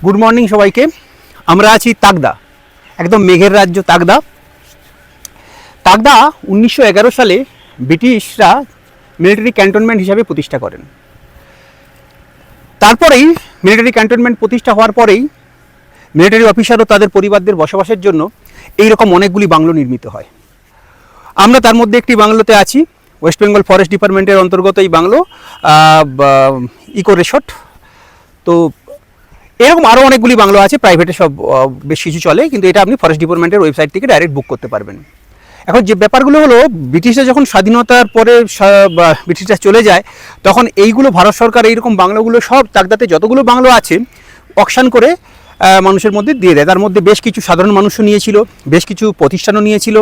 Good morning সবাইকে। আমরা আছি তাগদা, একদম মেঘের রাজ্য তাগদা। তাগদা 1911 সালে ব্রিটিশরা মিলিটারি ক্যান্টনমেন্ট হিসাবে প্রতিষ্ঠা করেন। তারপরেই মিলিটারি ক্যান্টনমেন্ট প্রতিষ্ঠা হওয়ার পরেই মিলিটারি অফিসার ও তাদের পরিবারদের বসবাসের জন্য এইরকম অনেকগুলি বাংলো নির্মিত হয়। আমরা তার মধ্যে একটি বাংলোতে আছি। ওয়েস্ট বেঙ্গল ফরেস্ট ডিপার্টমেন্টের অন্তর্গত এই বাংলো ইকো রিসর্ট। তো এরকম আরও অনেকগুলি বাংলো আছে, প্রাইভেটে সব বেশ কিছু চলে, কিন্তু এটা আপনি ফরেস্ট ডিপার্টমেন্টের ওয়েবসাইট থেকে ডাইরেক্ট বুক করতে পারবেন। এখন যে ব্যাপারগুলো হলো, ব্রিটিশরা যখন স্বাধীনতার পরে ব্রিটিশরা চলে যায়, তখন এইগুলো ভারত সরকার এইরকম বাংলোগুলো সব তাগদাতে যতগুলো বাংলো আছে অকশন করে মানুষের মধ্যে দিয়ে দেয়। তার মধ্যে বেশ কিছু সাধারণ মানুষও নিয়েছিল, বেশ কিছু প্রতিষ্ঠানও নিয়েছিল,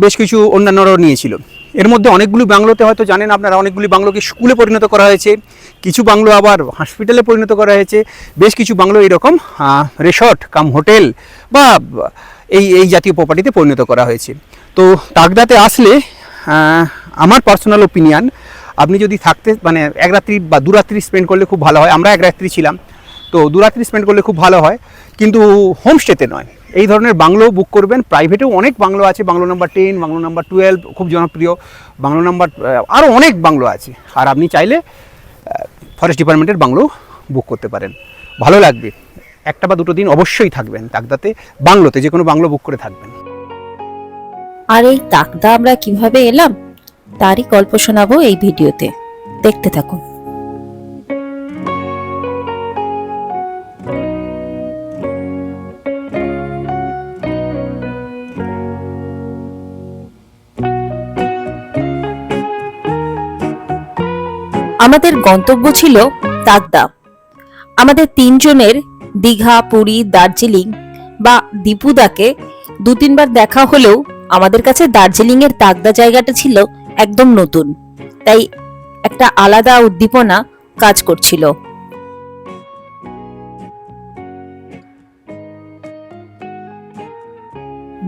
বেশ কিছু অন্যান্যরাও নিয়েছিল। এর মধ্যে অনেকগুলি বাংলোতে হয়তো জানেন আপনারা, অনেকগুলি বাংলোকে স্কুলে পরিণত করা হয়েছে, কিছু বাংলো আবার হসপিটালে পরিণত করা হয়েছে, বেশ কিছু বাংলো এরকম রিসর্ট কাম হোটেল বা এই জাতীয় প্রপার্টিতে পরিণত করা হয়েছে। তো তাগদাতে আসলে আমার পার্সোনাল ওপিনিয়ন, আপনি যদি থাকতে এক রাত্রি বা দু রাত্রি স্পেন্ড করলে খুব ভালো হয়। আমরা এক রাত্রি ছিলাম, তো দু রাত্রি স্পেন্ড করলে খুব ভালো হয়, কিন্তু হোমস্টেতে নয়। এই ধরনের বাংলো বুক করবেন। প্রাইভেটেও অনেক বাংলো আছে, বাংলো নাম্বার 10, বাংলো নাম্বার 12 খুব জনপ্রিয়, বাংলো নাম্বার আরও অনেক বাংলো আছে। আর আপনি চাইলে ফরেস্ট ডিপার্টমেন্টের বাংলো বুক করতে পারেন, ভালো লাগবে। একটা বা দুটো দিন অবশ্যই থাকবেন তাগদাতে, বাংলোতে যে কোনো বাংলো বুক করে থাকবেন। আর এই তাগদা আমরা কিভাবে এলাম তারই গল্প শোনাবো এই ভিডিওতে, দেখতে থাকুন। আমাদের গন্তব্য ছিল তাগদা। আমাদের তিনজনের দীঘা, পুরী, দার্জিলিং বা দীপুদাকে 2-3 বার দেখা হলেও আমাদের কাছে দার্জিলিং এর তাগদা জায়গাটা ছিল একদম নতুন, তাই একটা আলাদা উদ্দীপনা কাজ করছিল।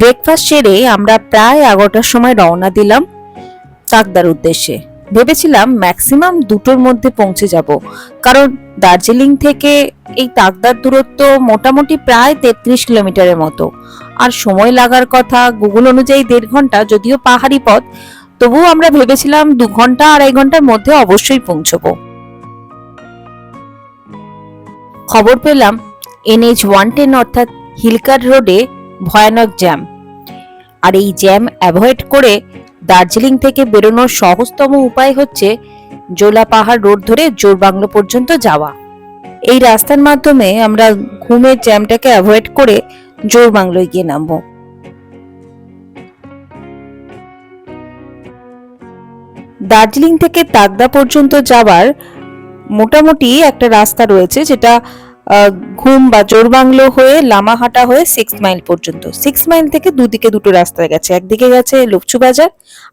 ব্রেকফাস্ট সেরে আমরা প্রায় 11টার সময় রওনা দিলাম তাগদার উদ্দেশ্যে। ভেবেছিলাম ম্যাক্সিমাম 2টোর মধ্যে পৌঁছে যাব, কারণ দার্জিলিং থেকে এই তাগদার দূরত্ব মোটামুটি প্রায় 33 কিলোমিটারের মতো, আর সময় লাগার কথা গুগল অনুযায়ী 1.5 ঘন্টা। যদিও পাহাড়ি পথ, তবুও আমরা ভেবেছিলাম 2 ঘন্টা 2.5 ঘন্টার মধ্যে অবশ্যই পৌঁছবো। খবর পেলাম NH 110 অর্থাৎ হিলকার রোডে ভয়ানক জ্যাম, আর এই জ্যাম অ্যাভয়েড করে দার্জিলিং থেকে বেরোনোর সহজতম উপায় হচ্ছে জোলা পাহাড় রোড ধরে জোরবাংলো পর্যন্ত যাওয়া। এই রাস্তার মাধ্যমে আমরা ঘুমের জ্যামটাকে অ্যাভয়েড করে জোরবাংলোয় গিয়ে নামবো। দার্জিলিং থেকে তাগদা পর্যন্ত যাওয়ার মোটামুটি একটা রাস্তা রয়েছে, যেটা ঘুম বা জোরবাংলো হয়ে লামাহাটা হয়ে 6 মাইল পর্যন্ত। 6 মাইল থেকে দুদিকে দুটো রাস্তা গেছে, একদিকে গেছে লুপচু বাজার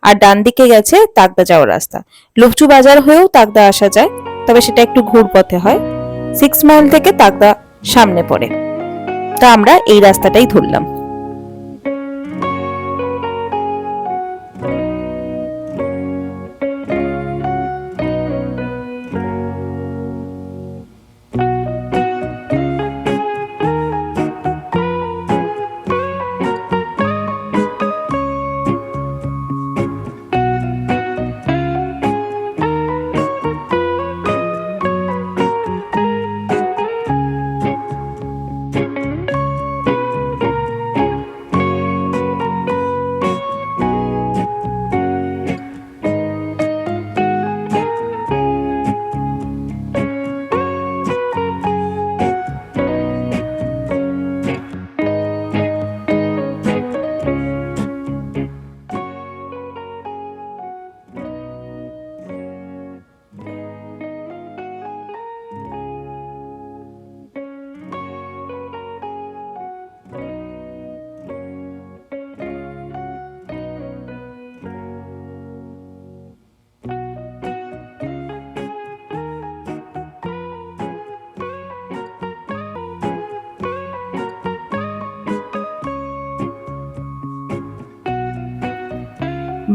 আর ডান দিকে গেছে তাগদা যাওয়ার রাস্তা। লুপচু বাজার হয়েও তাগদা আসা যায়, তবে সেটা একটু ঘুর পথে হয়। 6 মাইল থেকে তাগদা সামনে পড়ে, তা আমরা এই রাস্তাটাই ধরলাম।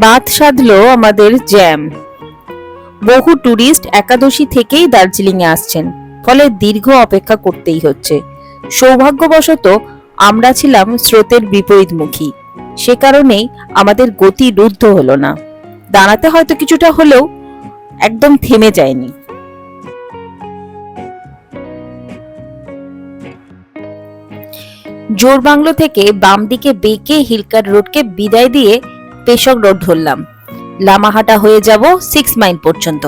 বাদ সাধলো আমাদের জ্যাম। বহু টুরিস্ট একাদশী থেকেই দার্জিলিং এ আসছেন, ফলে দীর্ঘ অপেক্ষা করতেই হচ্ছে। সৌভাগ্যবশত আমরা ছিলাম স্রোতের বিপরীতমুখী, সে কারণেই আমাদের গতি রুদ্ধ হলো না। দাঁড়াতে হয়তো কিছুটা হলেও একদম থেমে যায়নি। জোরবাংলো থেকে বাম দিকে বেঁকে হিলকার রোডকে বিদায় দিয়ে পেশক রোড ধরলাম। লামাহাটা হয়ে যাব 6 মাইল পর্যন্ত।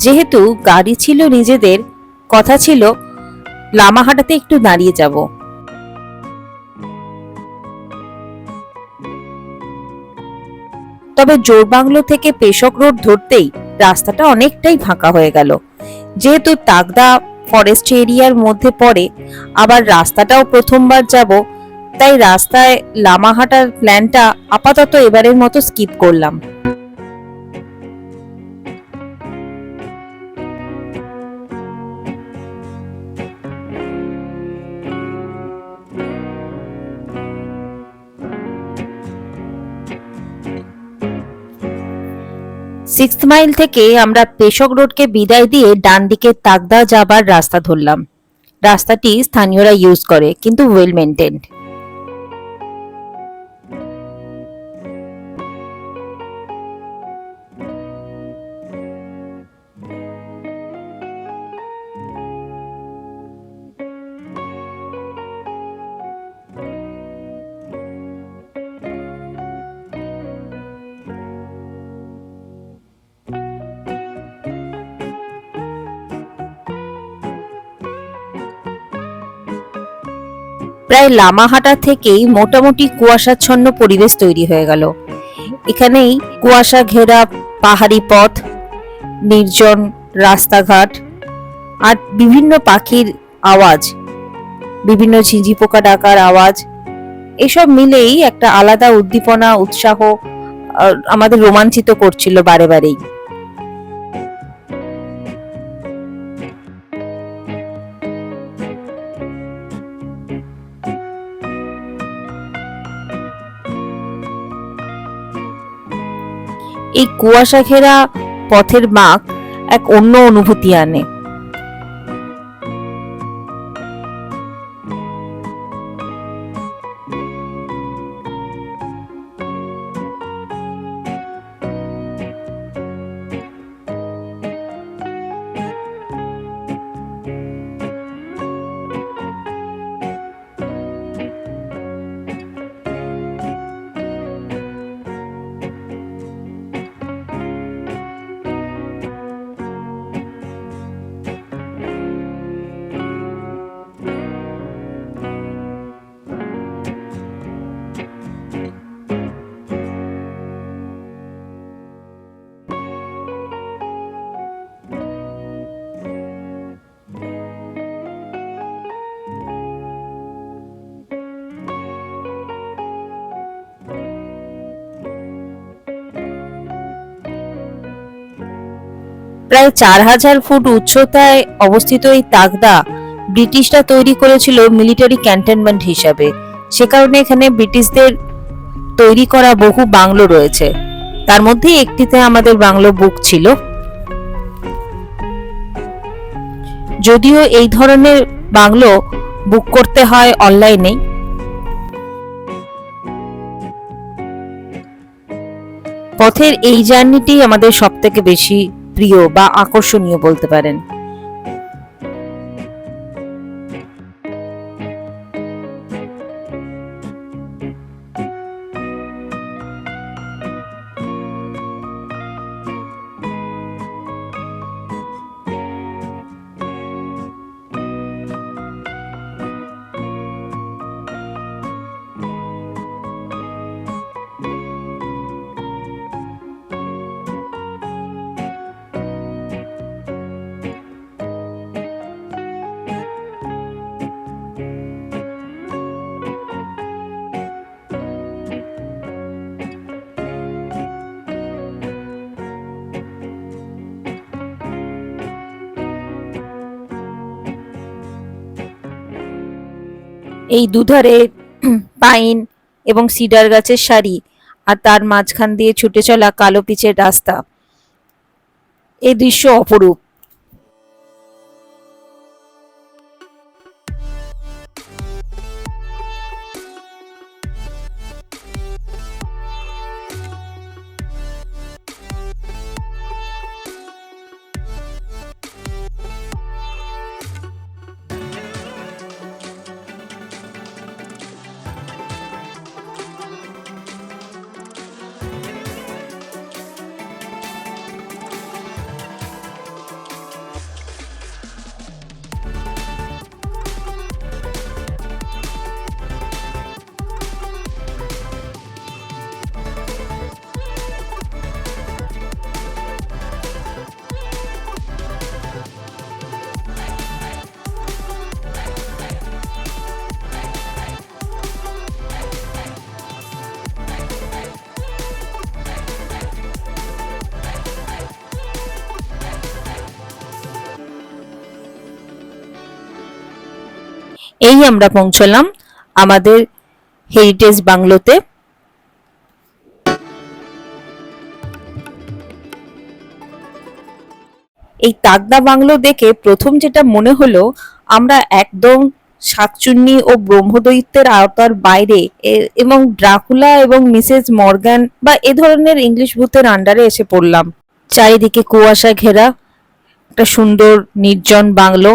যেহেতু গাড়ি ছিল নিজেদের, কথা ছিল লামাহাটাতে একটু দাঁড়িয়ে যাব। তবে জোরবাংলো থেকে পেশক রোড ধরতেই রাস্তাটা অনেকটাই ফাঁকা হয়ে গেল। যেহেতু তাগদা ফরেস্ট এরিয়ার মধ্যে পড়ে, আবার রাস্তাটাও প্রথমবার যাব, তাই রাস্তায় লামাহাটার প্ল্যানটা আপাতত এবারের মতো স্কিপ করলাম। সিক্স মাইল থেকে আমরা পেশক রোডকে বিদায় দিয়ে ডান দিকে তাগদা যাবার রাস্তা ধরলাম। রাস্তাটি স্থানীয়রা ইউজ করে, কিন্তু ওয়েল মেনটেন্ড। প্রায় লামাহাটা থেকেই মোটামুটি কুয়াশাচ্ছন্ন পরিবেশ তৈরি হয়ে গেল। এখানেই কুয়াশা ঘেরা পাহাড়ি পথ, নির্জন রাস্তাঘাট আর বিভিন্ন পাখির আওয়াজ, বিভিন্ন ঝিঁঝি পোকা ডাকার আওয়াজ, এসব মিলেই একটা আলাদা উদ্দীপনা, উৎসাহ আমাদের রোমাঞ্চিত করছিল বারে বারেই। এই কুয়াশা ঘেরা পথের মাগ এক অন্য অনুভূতি আনে। প্রায় 4000 ফুট উচ্চতায় অবস্থিত এই তাগদা ব্রিটিশরা তৈরি করেছিল মিলিটারি ক্যান্টনমেন্ট হিসাবে। সে কারণে এখানে ব্রিটিশদের তৈরি করা বহু বাংলো রয়েছে, তার মধ্যে একটিতে আমাদের বাংলো বুক ছিল। যদিও এই ধরনের বাংলো বুক করতে হয় অনলাইনে। পথের এই জার্নিটি আমাদের সবথেকে বেশি প্রিয় বা আকর্ষণীয় বলতে পারেন। এই দুধারে পাইন এবং সিডার গাছের সারি, আর তার মাঝখান দিয়ে ছুটে চলা কালো পিচের রাস্তা, এই দৃশ্য অপরূপ। এই আমরা পৌঁছলাম আমাদের হেরিটেজ বাংলোতে। এই তাগদা বাংলো দেখে প্রথম যেটা মনে হলো, আমরা একদম শাকচুন্নি ও ব্রহ্মদৈত্যের আওতার বাইরে এবং ড্রাকুলা এবং মিসেস মর্গ্যান বা এ ধরনের ইংলিশ ভূতের আন্ডারে এসে পড়লাম। চারিদিকে কুয়াশা ঘেরা একটা সুন্দর নির্জন বাংলো,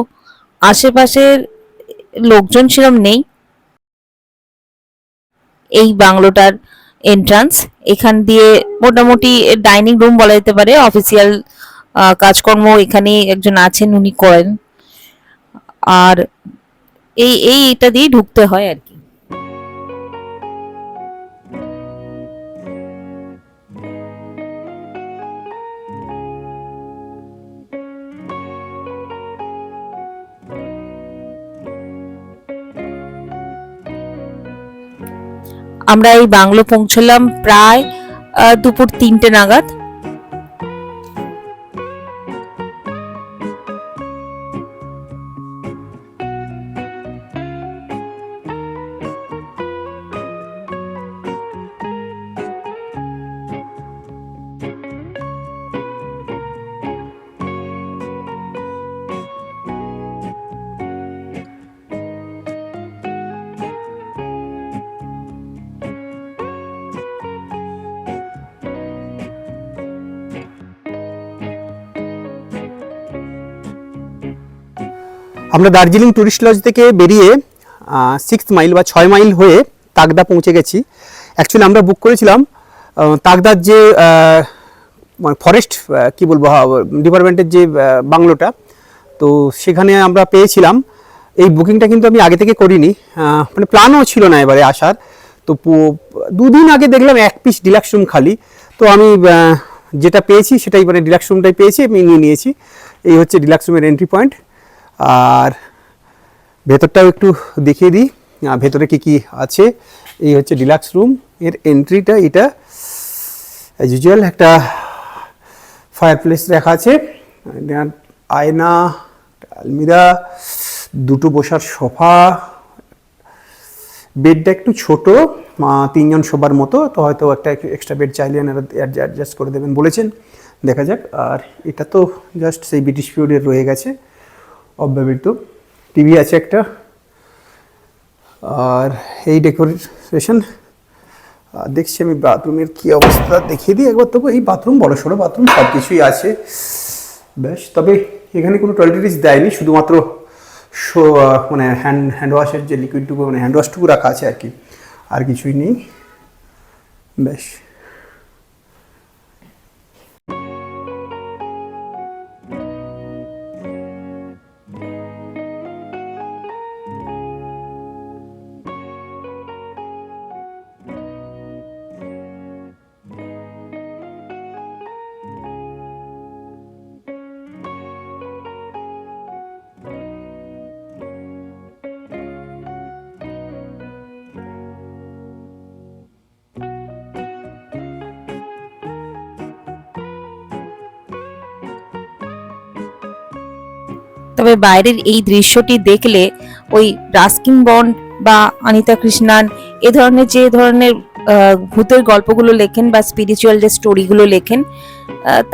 আশেপাশের লোকজন সেরকম নেই। এই বাংলোটার এন্ট্রান্স, এখান দিয়ে মোটামুটি ডাইনিং রুম বলা যেতে পারে, অফিসিয়াল কাজকর্ম এখানে একজন আছেন, উনি করেন। আর এটা দিয়ে ঢুকতে হয় আর কি। আমরা এই বাংলো পৌঁছলাম প্রায় দুপুর 3টে নাগাদ। আমরা দার্জিলিং টুরিস্ট লজ থেকে বেরিয়ে 6 মাইল বা 6 মাইল হয়ে তাগদা পৌঁছে গেছি। অ্যাকচুয়ালি আমরা বুক করেছিলাম তাগদার যে ফরেস্ট কি বলবো ডিপার্টমেন্টের যে বাংলোটা, তো সেখানে আমরা পেয়েছিলাম। এই বুকিংটা কিন্তু আমি আগে থেকে করিনি, মানে প্ল্যানও ছিল না এবারে আসার। তো 2 দিন আগে দেখলাম 1 পিস ডিলাক্স রুম খালি, তো আমি যেটা পেয়েছি সেটাই, মানে ডিলাক্স রুমটাই পেয়েছি, আমি নিয়ে নিয়েছি। এই হচ্ছে ডিলাক্স রুমের এন্ট্রি পয়েন্ট। আর ভেতরটাও একটু দেখিয়ে দিই ভেতরে কি কি আছে। এই হচ্ছে ডিলাক্স রুম এর এন্ট্রিটা। এটা অ্যাজ ইউজুয়াল একটা ফায়ার প্লেস রাখা আছে, আয়না, আলমিরা, 2টো বসার সোফা, বেডটা একটু ছোট, 3 জন শোবার মতো, তো হয়তো একটা এক্সট্রা বেড চাইলে অ্যাডজাস্ট করে দেবেন বলেছেন, দেখা যাক। আর এটা তো জাস্ট সেই ব্রিটিশ পিরিয়ডের রয়ে গেছে অব্যবহৃত। টিভি আছে একটা। আর এই ডেকোরেশন দেখছি আমি। বাথরুমের কি অবস্থা দেখিয়ে দিই একবার। তবু এই বাথরুম বড় সড়ো বাথরুম, সব কিছুই আছে বেশ। তবে এখানে কোনো টয়লেটিস দেয়নি, শুধুমাত্র মানে হ্যান্ড ওয়াশের যে লিকুইডটুকু, মানে হ্যান্ড ওয়াশটুকু রাখা আছে আর কি, আর কিছুই নেই বেশ। তবে বাইরের এই দৃশ্যটি দেখলে ওই রাস্কিন বন্ড বা অনিতা কৃষ্ণান এ ধরনের যে ধরনের ভূতের গল্পগুলো লেখেন বা স্পিরিচুয়াল যে স্টোরিগুলো লেখেন,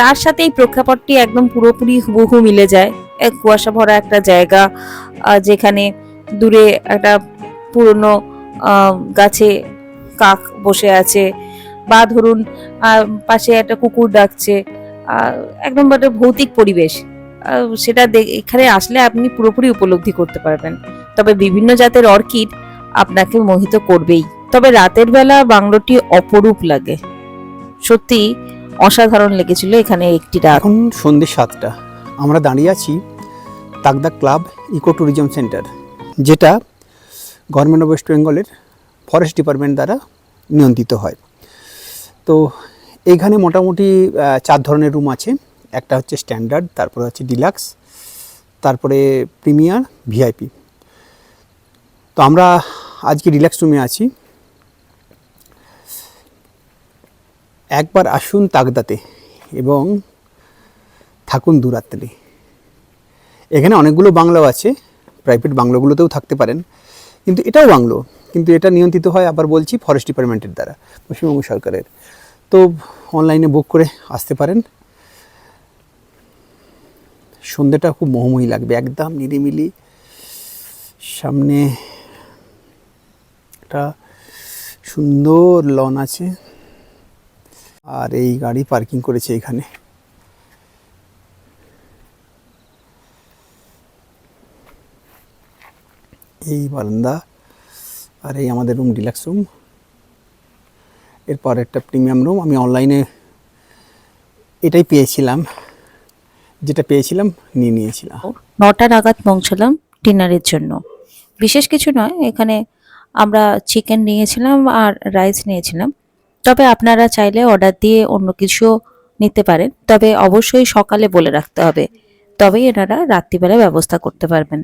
তার সাথে এই প্রেক্ষাপটটি একদম পুরোপুরি হুবহু মিলে যায়। এক কুয়াশা ভরা একটা জায়গা, যেখানে দূরে একটা পুরনো গাছে কাক বসে আছে, বা ধরুন পাশে একটা কুকুর ডাকছে, একদম একটা ভৌতিক পরিবেশ। সেটা এখানে আসলে আপনি পুরোপুরি উপলব্ধি করতে পারবেন। তবে বিভিন্ন জাতের অর্কিড আপনাকে মোহিত করবেই। তবে রাতের বেলা বাংলোটি অপরূপ লাগে, সত্যি অসাধারণ লেগেছিল এখানে একটি রাত। এখন সন্ধ্যে 7টা, আমরা দাঁড়িয়ে আছি Tagda club eco tourism centre, যেটা গভর্নমেন্ট অফ ওয়েস্ট বেঙ্গলের ফরেস্ট ডিপার্টমেন্ট দ্বারা নিয়ন্ত্রিত হয়। তো এইখানে মোটামুটি 4 ধরনের রুম আছে। একটা হচ্ছে স্ট্যান্ডার্ড, তারপরে হচ্ছে ডিলাক্স, তারপরে প্রিমিয়ার, ভিআইপি। তো আমরা আজকে ডিলাক্স রুমে আছি। একবার আসুন তাগদাতে এবং থাকুন দুরাত্রি। এখানে অনেকগুলো বাংলো আছে, প্রাইভেট বাংলোগুলোতেও থাকতে পারেন, কিন্তু এটাও বাংলো, কিন্তু এটা নিয়ন্ত্রিত হয়, আবার বলছি, ফরেস্ট ডিপার্টমেন্টের দ্বারা, পশ্চিমবঙ্গ সরকারের। তো অনলাইনে বুক করে আসতে পারেন। সন্ধ্যেটা খুব মোহময়ী লাগবে, একদম নিরিবিলি। সামনে একটা সুন্দর লন আছে, আর এই গাড়ি পার্কিং করেছে এখানে। এই বারান্দা, আর এই আমাদের রুম, ডিলাক্স রুম। এরপর একটা প্রিমিয়াম রুম। আমি অনলাইনে এটাই পেয়েছিলাম, যেটা পেয়েছিলাম নিয়ে নিয়েছিলাম। 9টা নাগাদ পৌঁছালাম ডিনারের জন্য। বিশেষ কিছু নয়, এখানে আমরা চিকেন নিয়েছিলাম আর রাইস নিয়েছিলাম। তবে আপনারা চাইলে অর্ডার দিয়ে অন্য কিছু নিতে পারেন, তবে অবশ্যই সকালে বলে রাখতে হবে, তবেই এনারা রাত্রিবেলা ব্যবস্থা করতে পারবেন।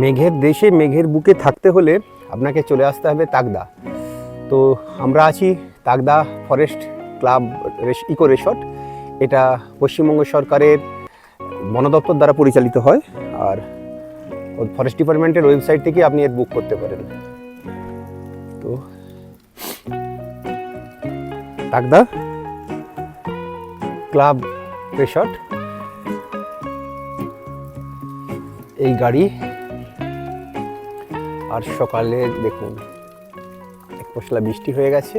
মেঘের দেশে মেঘের বুকে থাকতে হলে আপনাকে চলে আসতে হবে তাগদা। তো আমরা আছি Tagda forest club eco resort. এটা পশ্চিমবঙ্গ সরকারের বন দপ্তর দ্বারা পরিচালিত হয়, আর ফরেস্ট ডিপার্টমেন্টের ওয়েবসাইট থেকে আপনি এর বুক করতে পারেন। তো তাগদা ক্লাব রিসর্ট, এই গাড়ি। আর সকালে দেখুন এক পশলা বৃষ্টি হয়ে গেছে।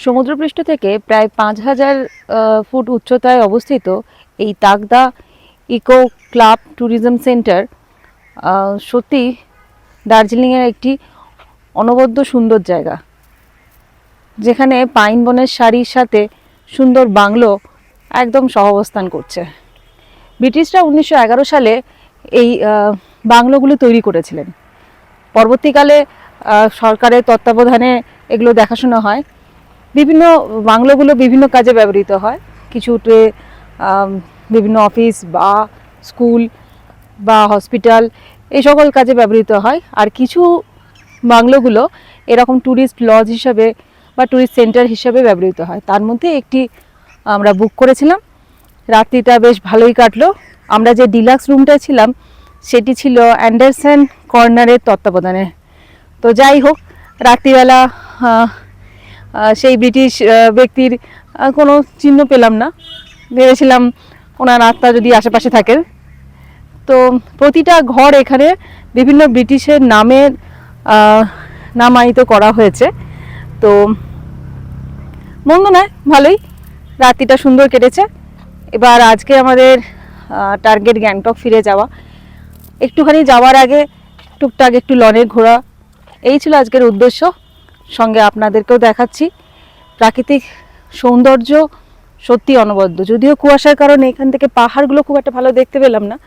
সমুদ্রপৃষ্ঠ থেকে প্রায় 5000 ফুট উচ্চতায় অবস্থিত এই Tagda eco club tourism centre সত্যি দার্জিলিংয়ের একটি অনবদ্য সুন্দর জায়গা, যেখানে পাইন বনের সারির সাথে সুন্দর বাংলো একদম সহাবস্থান করছে। ব্রিটিশরা 1911 সালে এই বাংলোগুলো তৈরি করেছিলেন। পরবর্তীকালে সরকারের তত্ত্বাবধানে এগুলো দেখাশোনা হয়। বিভিন্ন বাংলোগুলো বিভিন্ন কাজে ব্যবহৃত হয়, কিছুতে বিভিন্ন অফিস বা স্কুল বা হসপিটাল এই সকল কাজে ব্যবহৃত হয়, আর কিছু বাংলোগুলো এরকম ট্যুরিস্ট লজ হিসাবে বা ট্যুরিস্ট সেন্টার হিসাবে ব্যবহৃত হয়। তার মধ্যে একটি আমরা বুক করেছিলাম। রাত্রিটা বেশ ভালোই কাটলো। আমরা যে ডিলাক্স রুমটায় ছিলাম সেটি ছিল অ্যান্ডারসন কর্নারের তত্ত্বাবধানে। তো যাই হোক, রাত্রিবেলা সেই ব্রিটিশ ব্যক্তির কোনো চিহ্ন পেলাম না। ভেবেছিলাম ওনার আত্মা যদি আশেপাশে থাকে। তো প্রতিটা ঘর এখানে বিভিন্ন ব্রিটিশের নামের নামায়িত করা হয়েছে। তো মন্দ নয়, ভালোই, রাত্রিটা সুন্দর কেটেছে। এবার আজকে আমাদের টার্গেট গ্যাংটক ফিরে যাওয়া। একটুখানি যাওয়ার আগে টুকটাক একটু লনে ঘোরা, এই ছিল আজকের উদ্দেশ্য। সঙ্গে আপনাদেরকেও দেখাচ্ছি প্রাকৃতিক সৌন্দর্য সত্যি অনবদ্য। যদিও কুয়াশার কারণে এখান থেকে পাহাড়গুলো খুব একটা ভালো দেখতে পেলাম না,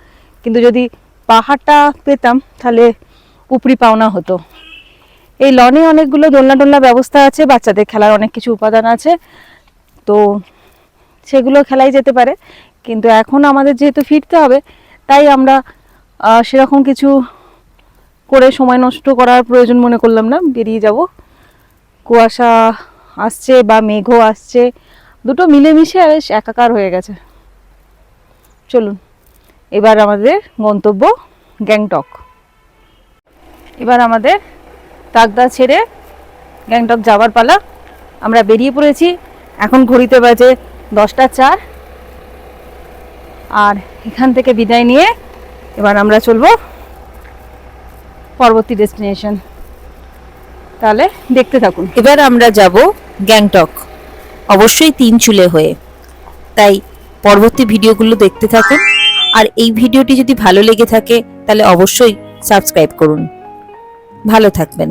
কিন্তু যদি পাহাড়টা পেতাম তাহলে উপরি পাওনা হতো। এই লনে অনেকগুলো দোলনা টোলনা ব্যবস্থা আছে, বাচ্চাদের খেলার অনেক কিছু উপাদান আছে, তো সেগুলো খেলাই যেতে পারে। কিন্তু এখন আমাদের যেহেতু ফিরতে হবে, তাই আমরা সেরকম কিছু করে সময় নষ্ট করার প্রয়োজন মনে করলাম না, বেরিয়ে যাব। কুয়াশা আসছে বা মেঘও আসছে, দুটো মিলেমিশে বেশ একাকার হয়ে গেছে। চলুন, এবার আমাদের গন্তব্য গ্যাংটক। এবার আমাদের তাগদা ছেড়ে গ্যাংটক যাওয়ার পালা। আমরা বেরিয়ে পড়েছি। এখন ঘড়িতে বাজে 10টা 4, আর এখান থেকে বিদায় নিয়ে এবার আমরা চলবো পরবর্তী ডেস্টিনেশন। তাহলে দেখতে থাকুন। এবার আমরা যাব গ্যাংটক, অবশ্যই 3 চুলে হয়ে। তাই পরবর্তী ভিডিওগুলো দেখতে থাকুন, আর এই ভিডিওটি যদি ভালো লেগে থাকে তাহলে অবশ্যই সাবস্ক্রাইব করুন। ভালো থাকবেন।